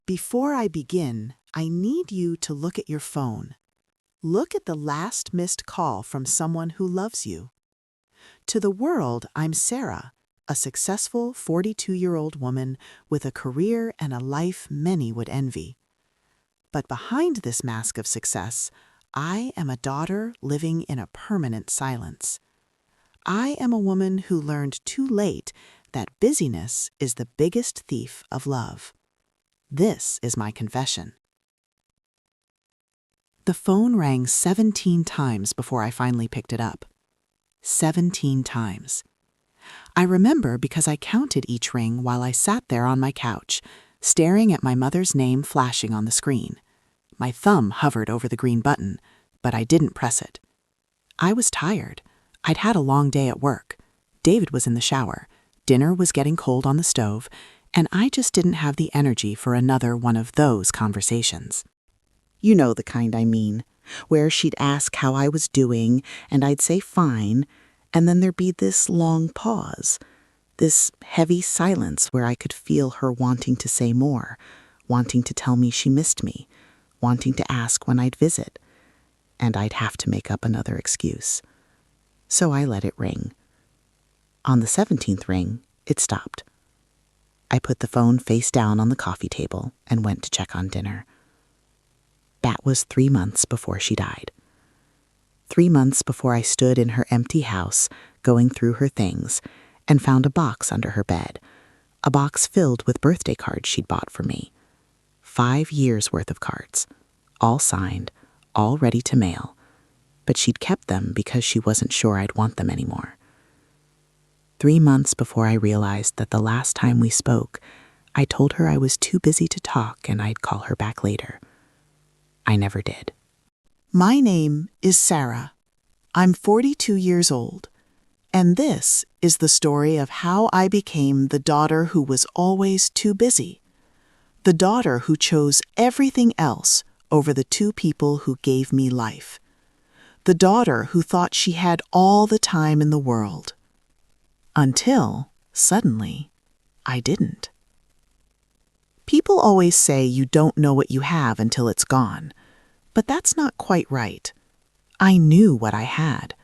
Before I begin, I need you to look at your phone. Look at the last missed call from someone who loves you. To the world, I'm Sarah, a successful 42-year-old woman with a career and a life many would envy. But behind this mask of success, I am a daughter living in a permanent silence. I am a woman who learned too late that busyness is the biggest thief of love. This is my confession. The phone rang 17 times before I finally picked it up. 17 times. I remember because I counted each ring while I sat there on my couch, staring at my mother's name flashing on the screen. My thumb hovered over the green button, but I didn't press it. I was tired. I'd had a long day at work. David was in the shower. Dinner was getting cold on the stove, and I just didn't have the energy for another one of those conversations. You know the kind I mean, where she'd ask how I was doing, and I'd say fine, and then there'd be this long pause, this heavy silence where I could feel her wanting to say more, wanting to tell me she missed me, wanting to ask when I'd visit, and I'd have to make up another excuse. So I let it ring. On the 17th ring, it stopped. I put the phone face down on the coffee table and went to check on dinner. That was 3 months before she died. 3 months before I stood in her empty house, going through her things, and found a box under her bed, a box filled with birthday cards she'd bought for me. 5 years' worth of cards, all signed, all ready to mail, but she'd kept them because she wasn't sure I'd want them anymore. 3 months before I realized that the last time we spoke, I told her I was too busy to talk and I'd call her back later. I never did. My name is Sarah. I'm 42 years old, and this is the story of how I became the daughter who was always too busy, the daughter who chose everything else over the two people who gave me life, the daughter who thought she had all the time in the world. Until, suddenly, I didn't. People always say you don't know what you have until it's gone, but that's not quite right. I knew what I had.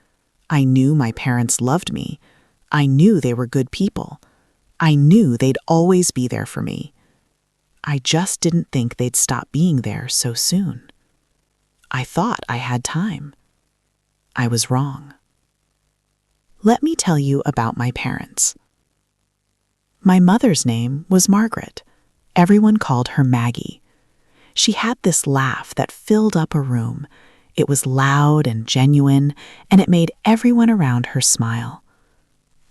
I knew my parents loved me. I knew they were good people. I knew they'd always be there for me. I just didn't think they'd stop being there so soon. I thought I had time. I was wrong. Let me tell you about my parents. My mother's name was Margaret. Everyone called her Maggie. She had this laugh that filled up a room. It was loud and genuine, and it made everyone around her smile.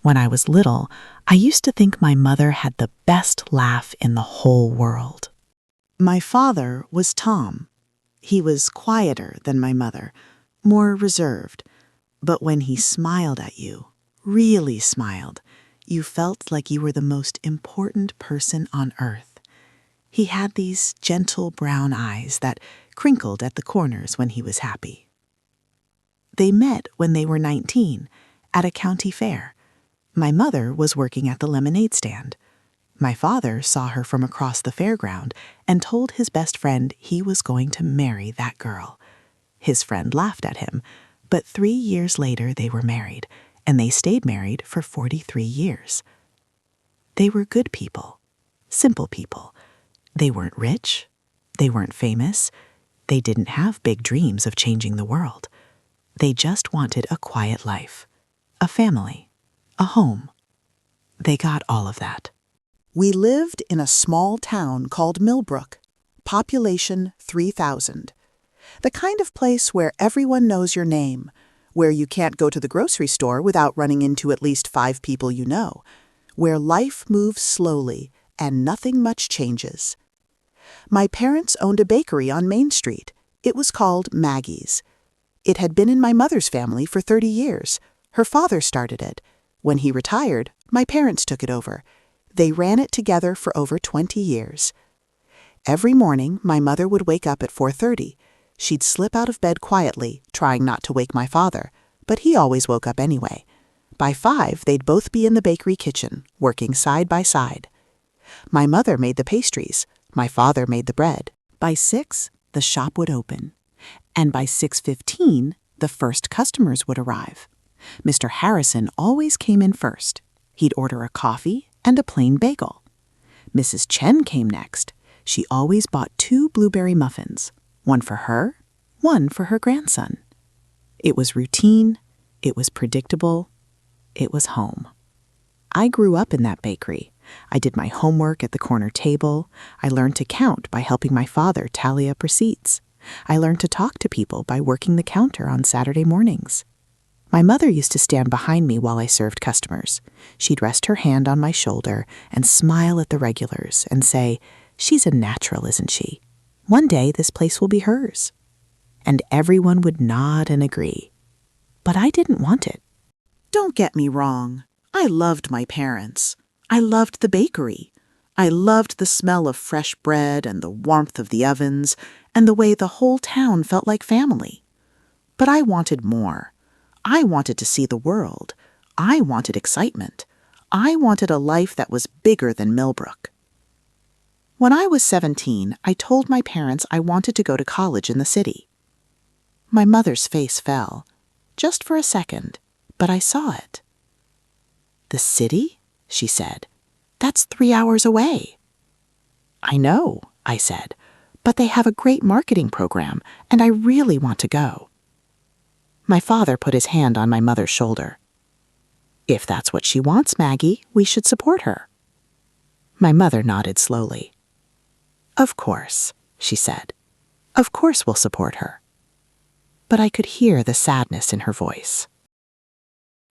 When I was little, I used to think my mother had the best laugh in the whole world. My father was Tom. He was quieter than my mother, more reserved. But when he smiled at you, really smiled, you felt like you were the most important person on earth. He had these gentle brown eyes that crinkled at the corners when he was happy. They met when they were 19 at a county fair. My mother was working at the lemonade stand. My father saw her from across the fairground and told his best friend he was going to marry that girl. His friend laughed at him, but 3 years later they were married, and they stayed married for 43 years. They were good people, simple people. They weren't rich. They weren't famous. They didn't have big dreams of changing the world. They just wanted a quiet life, a family, a home. They got all of that. We lived in a small town called Millbrook, population 3,000. The kind of place where everyone knows your name, where you can't go to the grocery store without running into at least 5 people you know, where life moves slowly and nothing much changes. My parents owned a bakery on Main Street. It was called Maggie's. It had been in my mother's family for 30 years. Her father started it. When he retired, my parents took it over. They ran it together for over 20 years. Every morning, my mother would wake up at 4:30. She'd slip out of bed quietly, trying not to wake my father, but he always woke up anyway. By 5, they'd both be in the bakery kitchen, working side by side. My mother made the pastries, My father made the bread. By 6, the shop would open. And by 6:15, the first customers would arrive. Mr. Harrison always came in first. He'd order a coffee and a plain bagel. Mrs. Chen came next. She always bought 2 blueberry muffins, one for her, one for her grandson. It was routine, it was predictable, it was home. I grew up in that bakery. I did my homework at the corner table. I learned to count by helping my father tally up receipts. I learned to talk to people by working the counter on Saturday mornings. My mother used to stand behind me while I served customers. She'd rest her hand on my shoulder and smile at the regulars and say, "She's a natural, isn't she? One day this place will be hers." And everyone would nod and agree. But I didn't want it. Don't get me wrong. I loved my parents. I loved the bakery. I loved the smell of fresh bread and the warmth of the ovens and the way the whole town felt like family. But I wanted more. I wanted to see the world. I wanted excitement. I wanted a life that was bigger than Millbrook. When I was 17, I told my parents I wanted to go to college in the city. My mother's face fell, just for a second, but I saw it. "The city?" she said. "That's 3 hours away." "I know," I said, "but they have a great marketing program, and I really want to go." My father put his hand on my mother's shoulder. "If that's what she wants, Maggie, we should support her." My mother nodded slowly. "Of course," she said. "Of course we'll support her." But I could hear the sadness in her voice.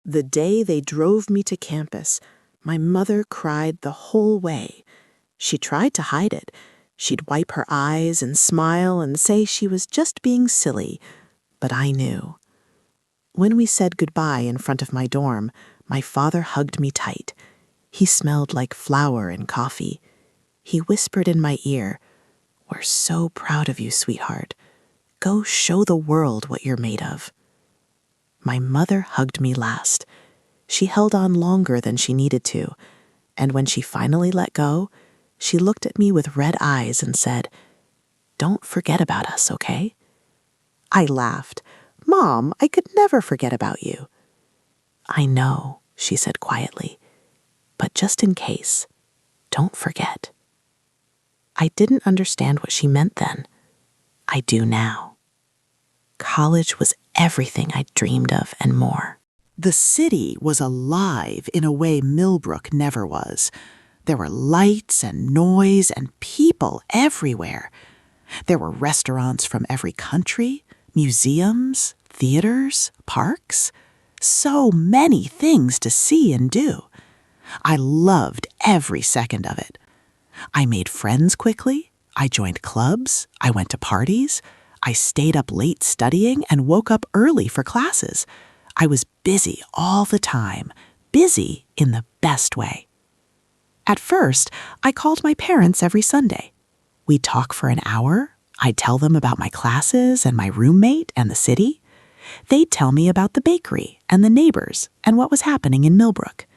The day they drove me to campus, my mother cried the whole way. She tried to hide it. She'd wipe her eyes and smile and say she was just being silly, but I knew. When we said goodbye in front of my dorm, my father hugged me tight. He smelled like flour and coffee. He whispered in my ear, "We're so proud of you, sweetheart. Go show the world what you're made of." My mother hugged me last. She held on longer than she needed to, and when she finally let go, she looked at me with red eyes and said, "Don't forget about us, okay?" I laughed. "Mom, I could never forget about you." "I know," she said quietly, "but just in case, don't forget." I didn't understand what she meant then. I do now. College was everything I'd dreamed of and more. The city was alive in a way Millbrook never was. There were lights and noise and people everywhere. There were restaurants from every country, museums, theaters, parks. So many things to see and do. I loved every second of it. I made friends quickly. I joined clubs. I went to parties. I stayed up late studying and woke up early for classes. I was busy all the time, busy in the best way. At first, I called my parents every Sunday. We'd talk for an hour. I'd tell them about my classes and my roommate and the city. They'd tell me about the bakery and the neighbors and what was happening in Millbrook.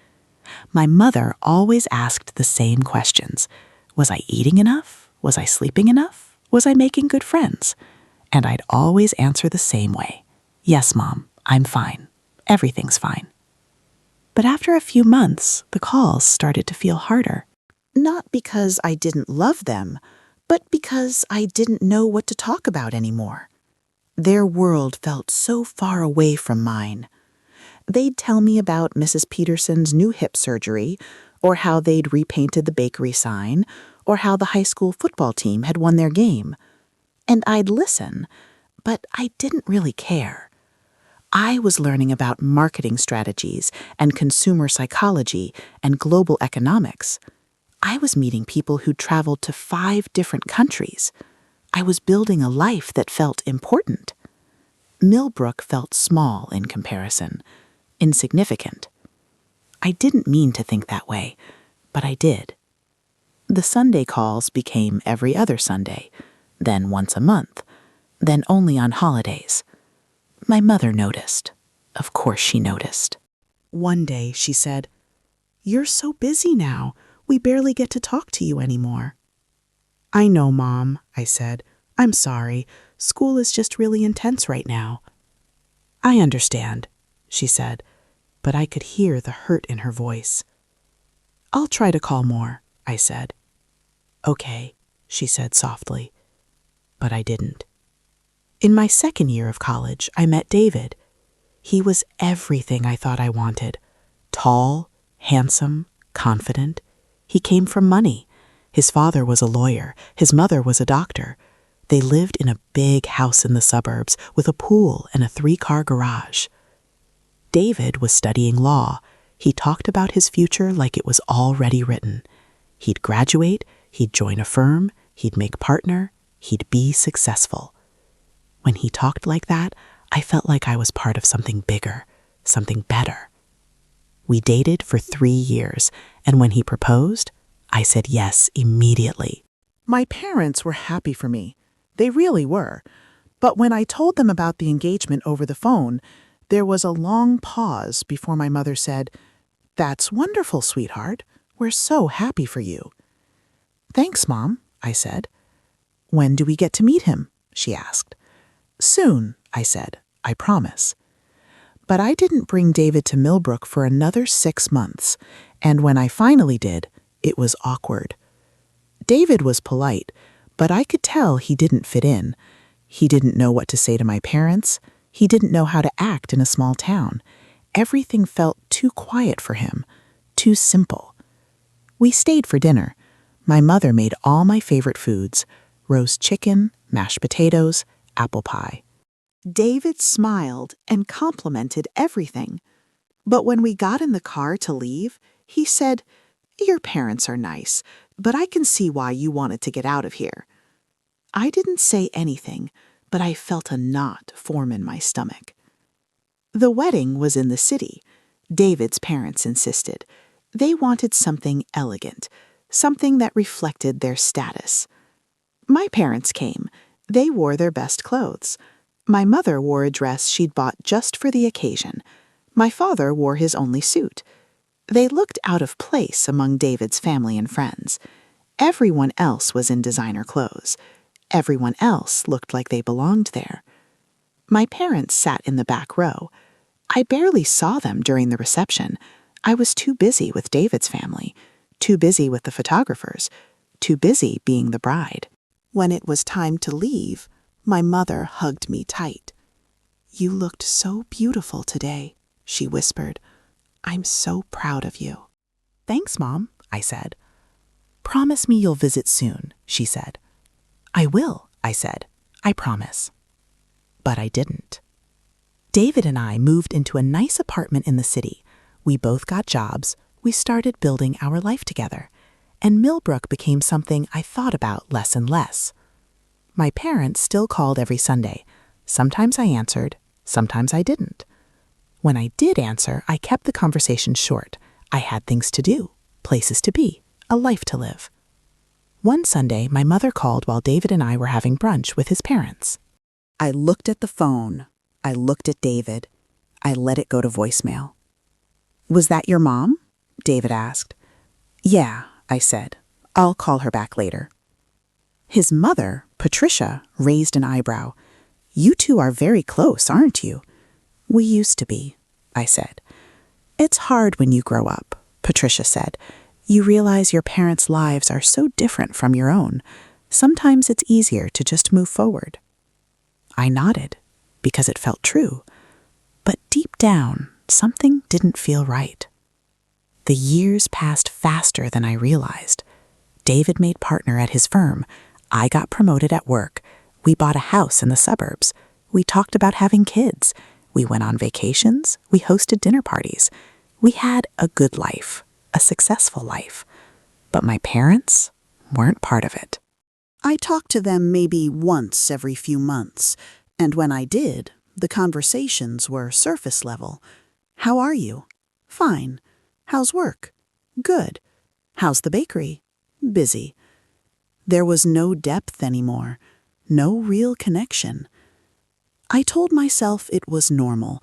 My mother always asked the same questions. Was I eating enough? Was I sleeping enough? Was I making good friends? And I'd always answer the same way. "Yes, Mom, I'm fine. Everything's fine." But after a few months, the calls started to feel harder. Not because I didn't love them, but because I didn't know what to talk about anymore. Their world felt so far away from mine. They'd tell me about Mrs. Peterson's new hip surgery, or how they'd repainted the bakery sign, or how the high school football team had won their game. And I'd listen, but I didn't really care. I was learning about marketing strategies and consumer psychology and global economics. I was meeting people who traveled to 5 different countries. I was building a life that felt important. Millbrook felt small in comparison, insignificant. I didn't mean to think that way, but I did. The Sunday calls became every other Sunday, then once a month, then only on holidays. My mother noticed. Of course she noticed. One day she said, "You're so busy now, we barely get to talk to you anymore." I know, Mom, I said. I'm sorry. School is just really intense right now. I understand, she said, but I could hear the hurt in her voice. I'll try to call more, I said. Okay, she said softly, but I didn't. In my second year of college, I met David. He was everything I thought I wanted. Tall, handsome, confident. He came from money. His father was a lawyer. His mother was a doctor. They lived in a big house in the suburbs with a pool and a 3-car garage. David was studying law. He talked about his future like it was already written. He'd graduate, he'd join a firm, he'd make partner, he'd be successful. When he talked like that, I felt like I was part of something bigger, something better. We dated for 3 years, and when he proposed, I said yes immediately. My parents were happy for me. They really were. But when I told them about the engagement over the phone, there was a long pause before my mother said, "That's wonderful, sweetheart. We're so happy for you." "Thanks, Mom," I said. "When do we get to meet him?" she asked. "Soon," I said. "I promise." But I didn't bring David to Millbrook for another 6 months, and when I finally did, it was awkward. David was polite, but I could tell he didn't fit in. He didn't know what to say to my parents. He didn't know how to act in a small town. Everything felt too quiet for him, too simple. We stayed for dinner. My mother made all my favorite foods: roast chicken, mashed potatoes, apple pie. David smiled and complimented everything. But when we got in the car to leave, he said, "Your parents are nice, but I can see why you wanted to get out of here." I didn't say anything, but I felt a knot form in my stomach. The wedding was in the city. David's parents insisted. They wanted something elegant, something that reflected their status. My parents came. They wore their best clothes. My mother wore a dress she'd bought just for the occasion. My father wore his only suit. They looked out of place among David's family and friends. Everyone else was in designer clothes. Everyone else looked like they belonged there. My parents sat in the back row. I barely saw them during the reception. I was too busy with David's family, too busy with the photographers, too busy being the bride. When it was time to leave, my mother hugged me tight. "You looked so beautiful today," she whispered. "I'm so proud of you." "Thanks, Mom," I said. "Promise me you'll visit soon," she said. "I will," I said. "I promise." But I didn't. David and I moved into a nice apartment in the city. We both got jobs. We started building our life together. And Millbrook became something I thought about less and less. My parents still called every Sunday. Sometimes I answered, sometimes I didn't. When I did answer, I kept the conversation short. I had things to do, places to be, a life to live. One Sunday, my mother called while David and I were having brunch with his parents. I looked at the phone. I looked at David. I let it go to voicemail. "Was that your mom?" David asked. "Yeah," I said. "I'll call her back later." His mother, Patricia, raised an eyebrow. "You two are very close, aren't you?" "We used to be," I said. "It's hard when you grow up," Patricia said. "You realize your parents' lives are so different from your own. Sometimes it's easier to just move forward." I nodded, because it felt true. But deep down, something didn't feel right. The years passed faster than I realized. David made partner at his firm. I got promoted at work. We bought a house in the suburbs. We talked about having kids. We went on vacations. We hosted dinner parties. We had a good life, a successful life. But my parents weren't part of it. I talked to them maybe once every few months, and when I did, the conversations were surface level. "How are you?" "Fine." "How's work?" "Good." "How's the bakery?" "Busy." There was no depth anymore, no real connection. I told myself it was normal.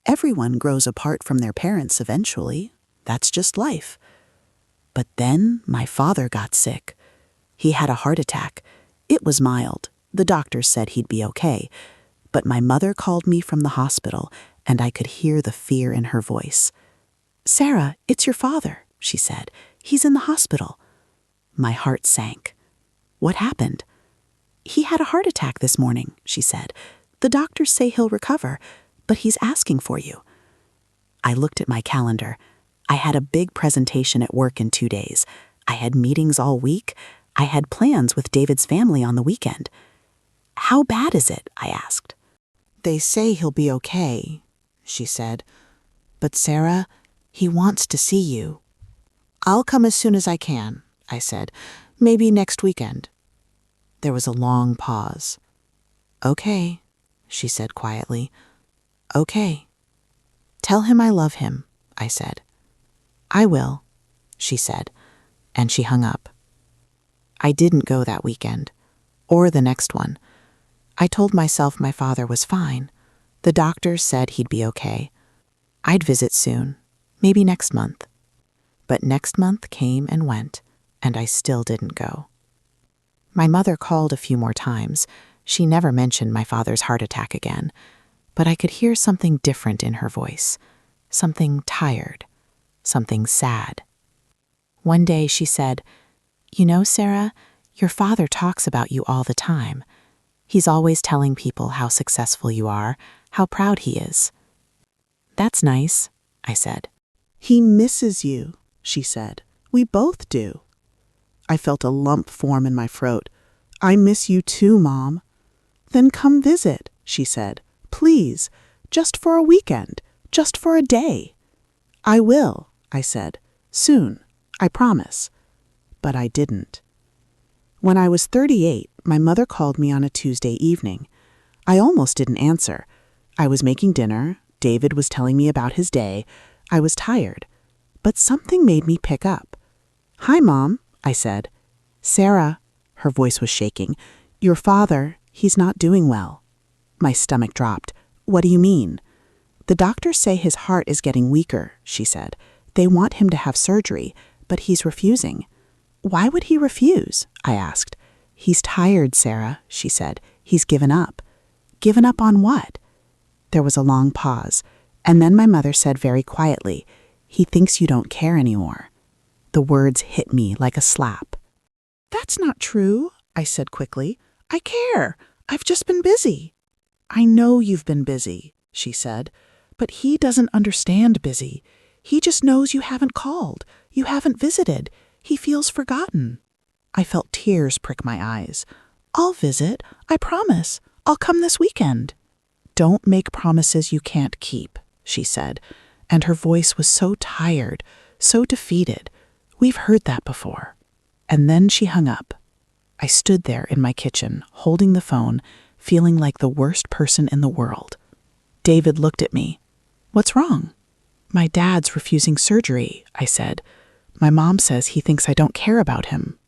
Everyone grows apart from their parents eventually. That's just life. But then my father got sick. He had a heart attack. It was mild. The doctors said he'd be okay. But my mother called me from the hospital, and I could hear the fear in her voice. "Sarah, it's your father," she said. "He's in the hospital." My heart sank. What happened? "He had a heart attack this morning," she said. "The doctors say he'll recover, but he's asking for you." I looked at my calendar. I had a big presentation at work in 2 days. I had meetings all week. I had plans with David's family on the weekend. "How bad is it?" I asked. "They say he'll be okay," she said. "But Sarah, he wants to see you." "I'll come as soon as I can," I said. "Maybe next weekend." There was a long pause. "Okay," she said quietly. "Okay." "Tell him I love him," I said. "I will," she said, and she hung up. I didn't go that weekend, or the next one. I told myself my father was fine. The doctors said he'd be okay. I'd visit soon, maybe next month. But next month came and went, and I still didn't go. My mother called a few more times. She never mentioned my father's heart attack again, but I could hear something different in her voice, something tired, something sad. One day she said, "You know, Sarah, your father talks about you all the time. He's always telling people how successful you are, how proud he is." "That's nice," I said. "He misses you," she said. "We both do." I felt a lump form in my throat. "I miss you too, Mom." "Then come visit," she said. "Please, just for a weekend, just for a day." "I will," I said. "Soon, I promise." But I didn't. When I was 38, my mother called me on a Tuesday evening. I almost didn't answer. I was making dinner. David was telling me about his day. I was tired. But something made me pick up. "Hi, Mom," I said. "Sarah," her voice was shaking, "your father, he's not doing well." My stomach dropped. "What do you mean?" "The doctors say his heart is getting weaker," she said. "They want him to have surgery, but he's refusing." "Why would he refuse?" I asked. "He's tired, Sarah," she said. "He's given up." "Given up on what?" There was a long pause, and then my mother said very quietly, "He thinks you don't care anymore." The words hit me like a slap. "That's not true," I said quickly. "I care. I've just been busy." "I know you've been busy," she said, "but he doesn't understand busy. He just knows you haven't called, you haven't visited. He feels forgotten." I felt tears prick my eyes. "I'll visit, I promise. I'll come this weekend." "Don't make promises you can't keep," she said, and her voice was so tired, so defeated. "We've heard that before." And then she hung up. I stood there in my kitchen, holding the phone, feeling like the worst person in the world. David looked at me. "What's wrong?" "My dad's refusing surgery," I said. "My mom says he thinks I don't care about him."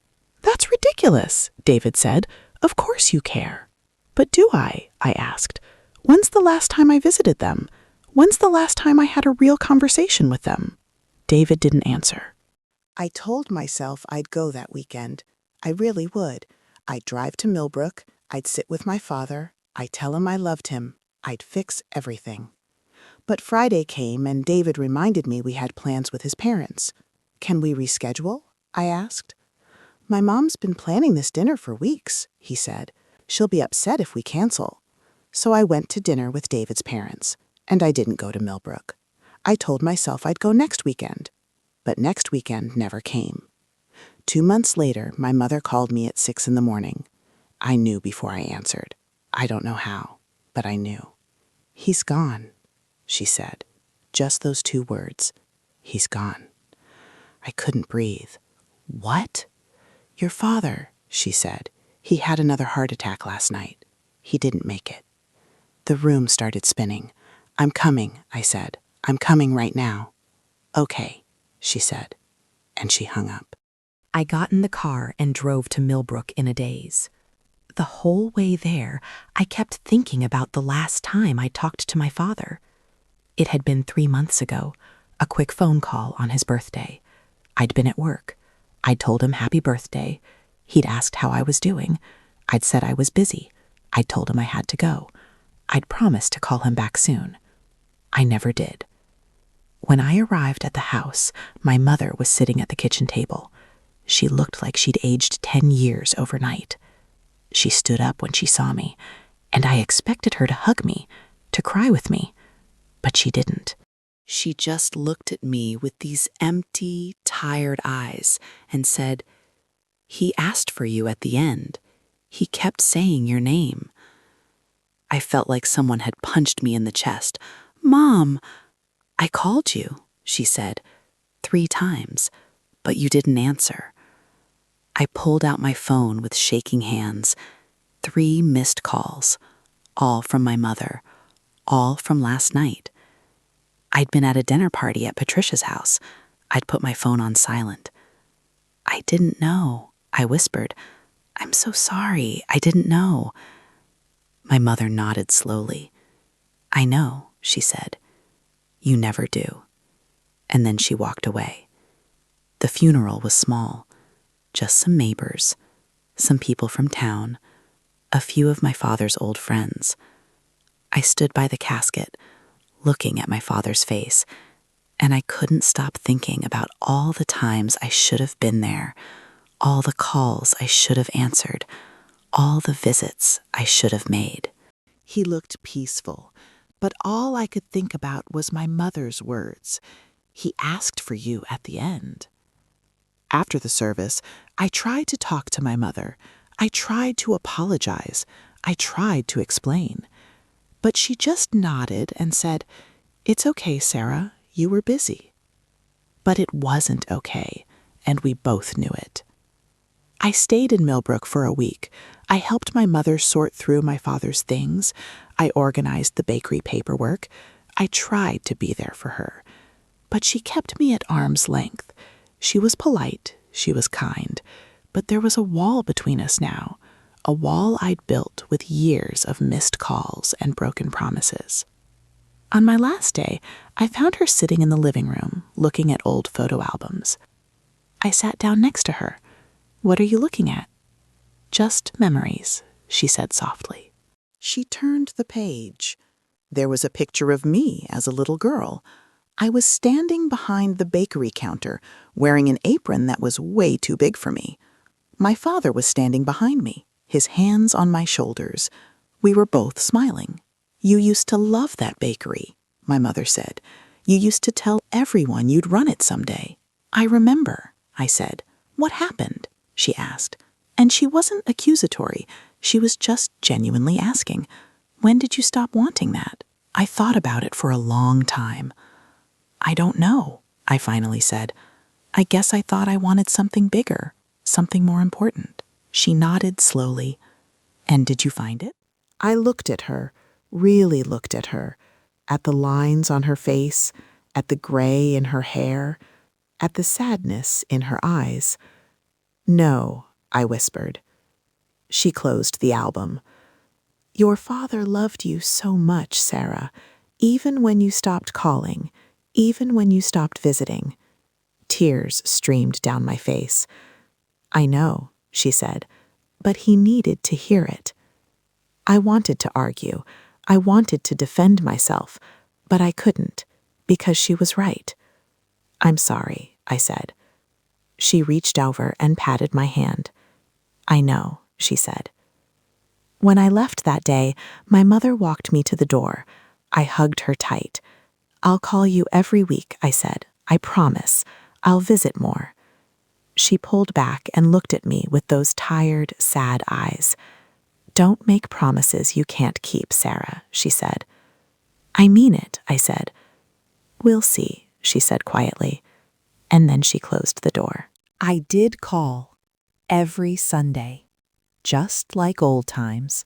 "That's ridiculous," David said. "Of course you care." "But do I?" I asked. "When's the last time I visited them? When's the last time I had a real conversation with them?" David didn't answer. I told myself I'd go that weekend. I really would. I'd drive to Millbrook. I'd sit with my father. I'd tell him I loved him. I'd fix everything. But Friday came and David reminded me we had plans with his parents. "Can we reschedule?" I asked. "My mom's been planning this dinner for weeks," he said. "She'll be upset if we cancel." So I went to dinner with David's parents, and I didn't go to Millbrook. I told myself I'd go next weekend, but next weekend never came. 2 months later, my mother called me at 6 in the morning. I knew before I answered. I don't know how, but I knew. "He's gone," she said. Just those 2 words. "He's gone." I couldn't breathe. "What?" "Your father," she said. "He had another heart attack last night. He didn't make it." The room started spinning. "I'm coming," I said. "I'm coming right now." "Okay," she said, and she hung up. I got in the car and drove to Millbrook in a daze. The whole way there, I kept thinking about the last time I talked to my father. It had been 3 months ago, a quick phone call on his birthday. I'd been at work. I'd told him happy birthday. He'd asked how I was doing. I'd said I was busy. I'd told him I had to go. I'd promised to call him back soon. I never did. When I arrived at the house, my mother was sitting at the kitchen table. She looked like she'd aged 10 years overnight. She stood up when she saw me, and I expected her to hug me, to cry with me, but she didn't. She just looked at me with these empty, tired eyes and said, "He asked for you at the end. He kept saying your name." I felt like someone had punched me in the chest. "Mom, I called you," she said, 3 times, but you didn't answer. I pulled out my phone with shaking hands. 3 missed calls, all from my mother, all from last night. I'd been at a dinner party at Patricia's house. I'd put my phone on silent. "I didn't know," I whispered. "I'm so sorry. I didn't know." My mother nodded slowly. "I know," she said. "You never do." And then she walked away. The funeral was small, just some neighbors, some people from town, a few of my father's old friends. I stood by the casket, looking at my father's face, and I couldn't stop thinking about all the times I should have been there, all the calls I should have answered, all the visits I should have made. He looked peaceful, but all I could think about was my mother's words. "He asked for you at the end." After the service, I tried to talk to my mother. I tried to apologize. I tried to explain. But she just nodded and said, "It's okay, Sarah, you were busy." But it wasn't okay, and we both knew it. I stayed in Millbrook for a week. I helped my mother sort through my father's things. I organized the bakery paperwork. I tried to be there for her. But she kept me at arm's length. She was polite, she was kind, but there was a wall between us now, a wall I'd built with years of missed calls and broken promises. On my last day, I found her sitting in the living room, looking at old photo albums. I sat down next to her. "What are you looking at?" "Just memories," she said softly. She turned the page. There was a picture of me as a little girl. I was standing behind the bakery counter, wearing an apron that was way too big for me. My father was standing behind me, his hands on my shoulders. We were both smiling. "You used to love that bakery," my mother said. "You used to tell everyone you'd run it someday." "I remember," I said. "What happened?" she asked. And she wasn't accusatory. She was just genuinely asking, "When did you stop wanting that?" I thought about it for a long time. "I don't know," I finally said. "I guess I thought I wanted something bigger, something more important." She nodded slowly. "And did you find it?" I looked at her, really looked at her, at the lines on her face, at the gray in her hair, at the sadness in her eyes. "No," I whispered. She closed the album. "Your father loved you so much, Sarah, even when you stopped calling, even when you stopped visiting." Tears streamed down my face. "I know," she said, "but he needed to hear it." I wanted to argue. I wanted to defend myself, but I couldn't, because she was right. "I'm sorry," I said. She reached over and patted my hand. "I know," she said. When I left that day, my mother walked me to the door. I hugged her tight. "I'll call you every week," I said. "I promise. I'll visit more." She pulled back and looked at me with those tired, sad eyes. "Don't make promises you can't keep, Sarah," she said. "I mean it," I said. "We'll see," she said quietly. And then she closed the door. I did call every Sunday, just like old times.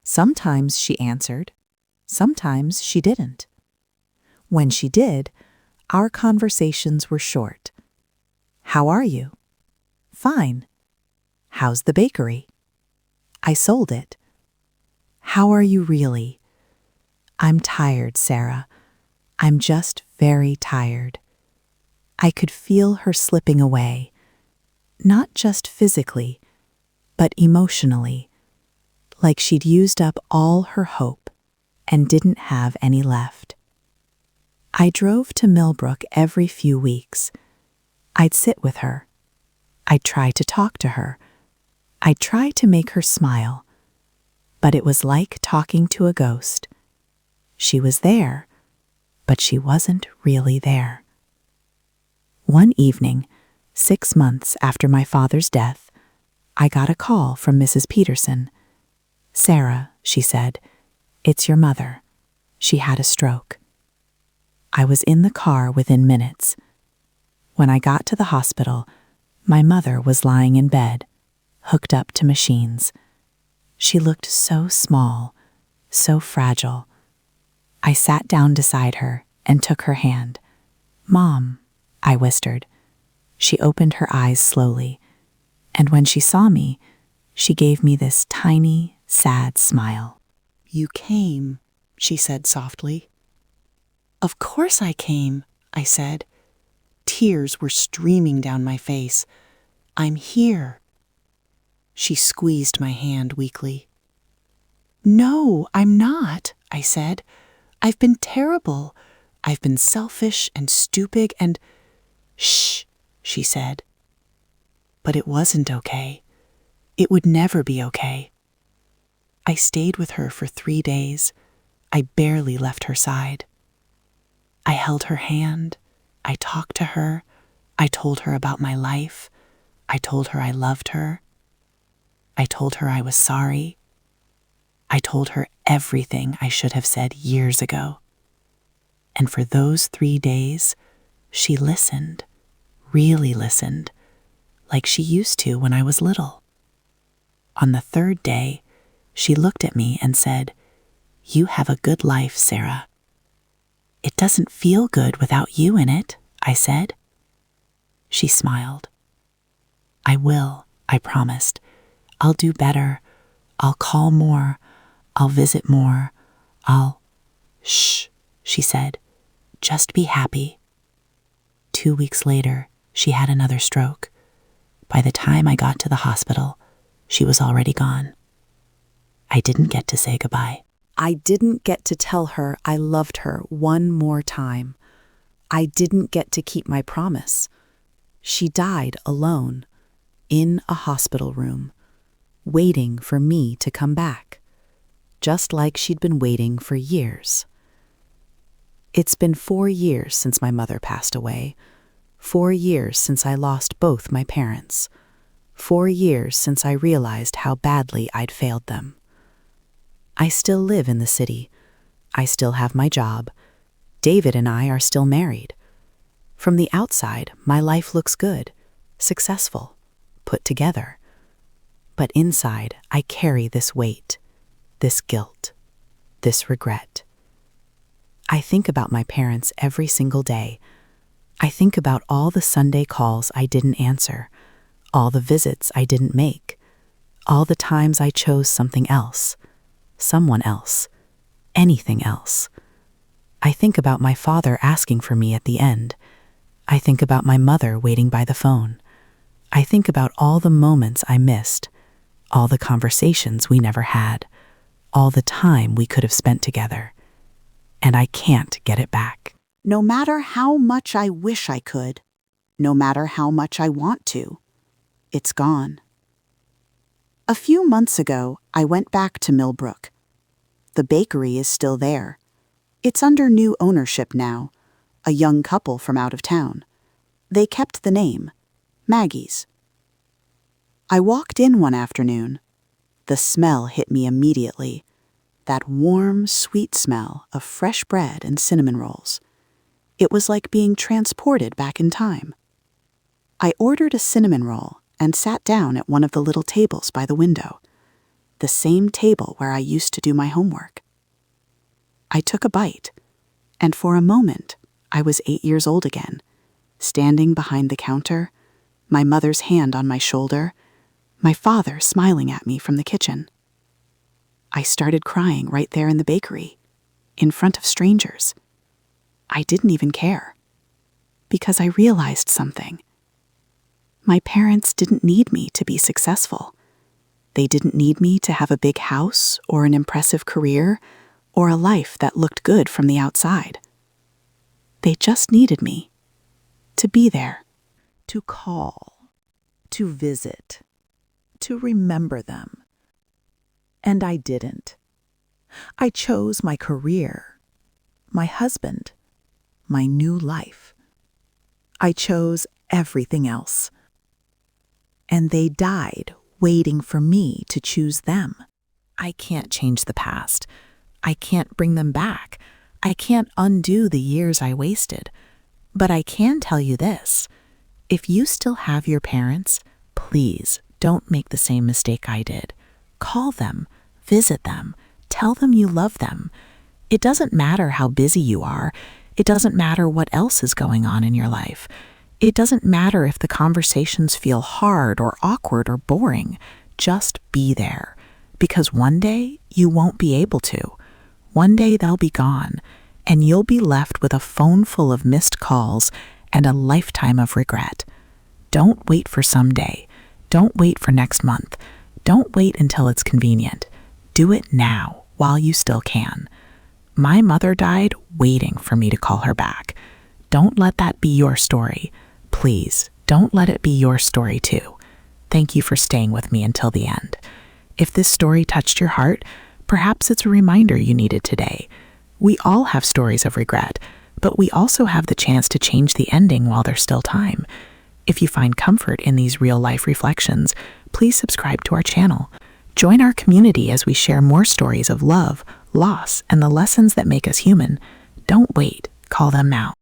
Sometimes she answered, sometimes she didn't. When she did, our conversations were short. "How are you?" "Fine." "How's the bakery?" "I sold it." "How are you really?" "I'm tired, Sarah. I'm just very tired." I could feel her slipping away, not just physically, but emotionally, like she'd used up all her hope and didn't have any left. I drove to Millbrook every few weeks. I'd sit with her. I'd try to talk to her. I'd try to make her smile. But it was like talking to a ghost. She was there, but she wasn't really there. One evening, 6 months after my father's death, I got a call from Mrs. Peterson. "Sarah," she said, "it's your mother. She had a stroke." I was in the car within minutes. When I got to the hospital, my mother was lying in bed, hooked up to machines. She looked so small, so fragile. I sat down beside her and took her hand. "Mom," I whispered. She opened her eyes slowly, and when she saw me, she gave me this tiny, sad smile. "You came," she said softly. "Of course I came," I said. Tears were streaming down my face. "I'm here." She squeezed my hand weakly. "No, I'm not," I said. "I've been terrible. I've been selfish and stupid and—" "Shh," she said. But it wasn't okay. It would never be okay. I stayed with her for 3 days. I barely left her side. I held her hand. I talked to her. I told her about my life. I told her I loved her. I told her I was sorry. I told her everything I should have said years ago. And for those 3 days, she listened, really listened, like she used to when I was little. On the 3rd day, she looked at me and said, "You have a good life, Sarah." "It doesn't feel good without you in it," I said. She smiled. "I will," I promised. "I'll do better. I'll call more. I'll visit more. Shh," she said. "Just be happy." 2 weeks later, she had another stroke. By the time I got to the hospital, she was already gone. I didn't get to say goodbye. I didn't get to tell her I loved her one more time. I didn't get to keep my promise. She died alone, in a hospital room, waiting for me to come back, just like she'd been waiting for years. It's been 4 years since my mother passed away, 4 years since I lost both my parents, 4 years since I realized how badly I'd failed them. I still live in the city. I still have my job. David and I are still married. From the outside, my life looks good, successful, put together. But inside, I carry this weight, this guilt, this regret. I think about my parents every single day. I think about all the Sunday calls I didn't answer, all the visits I didn't make, all the times I chose something else, someone else, anything else. I think about my father asking for me at the end. I think about my mother waiting by the phone. I think about all the moments I missed, all the conversations we never had, all the time we could have spent together. And I can't get it back. No matter how much I wish I could, no matter how much I want to, it's gone. A few months ago, I went back to Millbrook. The bakery is still there. It's under new ownership now, a young couple from out of town. They kept the name, Maggie's. I walked in one afternoon. The smell hit me immediately, that warm, sweet smell of fresh bread and cinnamon rolls. It was like being transported back in time. I ordered a cinnamon roll and sat down at one of the little tables by the window, the same table where I used to do my homework. I took a bite, and for a moment, I was 8 years old again, standing behind the counter, my mother's hand on my shoulder, my father smiling at me from the kitchen. I started crying right there in the bakery, in front of strangers. I didn't even care, because I realized something. My parents didn't need me to be successful. They didn't need me to have a big house or an impressive career or a life that looked good from the outside. They just needed me to be there, To call, to visit, to remember them. And I didn't. I chose my career, my husband, my new life. I chose everything else. And they died waiting for me to choose them. I can't change the past. I can't bring them back. I can't undo the years I wasted. But I can tell you this. If you still have your parents, please don't make the same mistake I did. Call them, visit them, tell them you love them. It doesn't matter how busy you are. It doesn't matter what else is going on in your life. It doesn't matter if the conversations feel hard or awkward or boring. Just be there. Because one day you won't be able to. One day they'll be gone, and you'll be left with a phone full of missed calls and a lifetime of regret. Don't wait for someday. Don't wait for next month. Don't wait until it's convenient. Do it now while you still can. My mother died waiting for me to call her back. Don't let that be your story. Please, don't let it be your story too. Thank you for staying with me until the end. If this story touched your heart, perhaps it's a reminder you needed today. We all have stories of regret, but we also have the chance to change the ending while there's still time. If you find comfort in these real-life reflections, please subscribe to our channel. Join our community as we share more stories of love, loss, and the lessons that make us human. Don't wait. Call them now.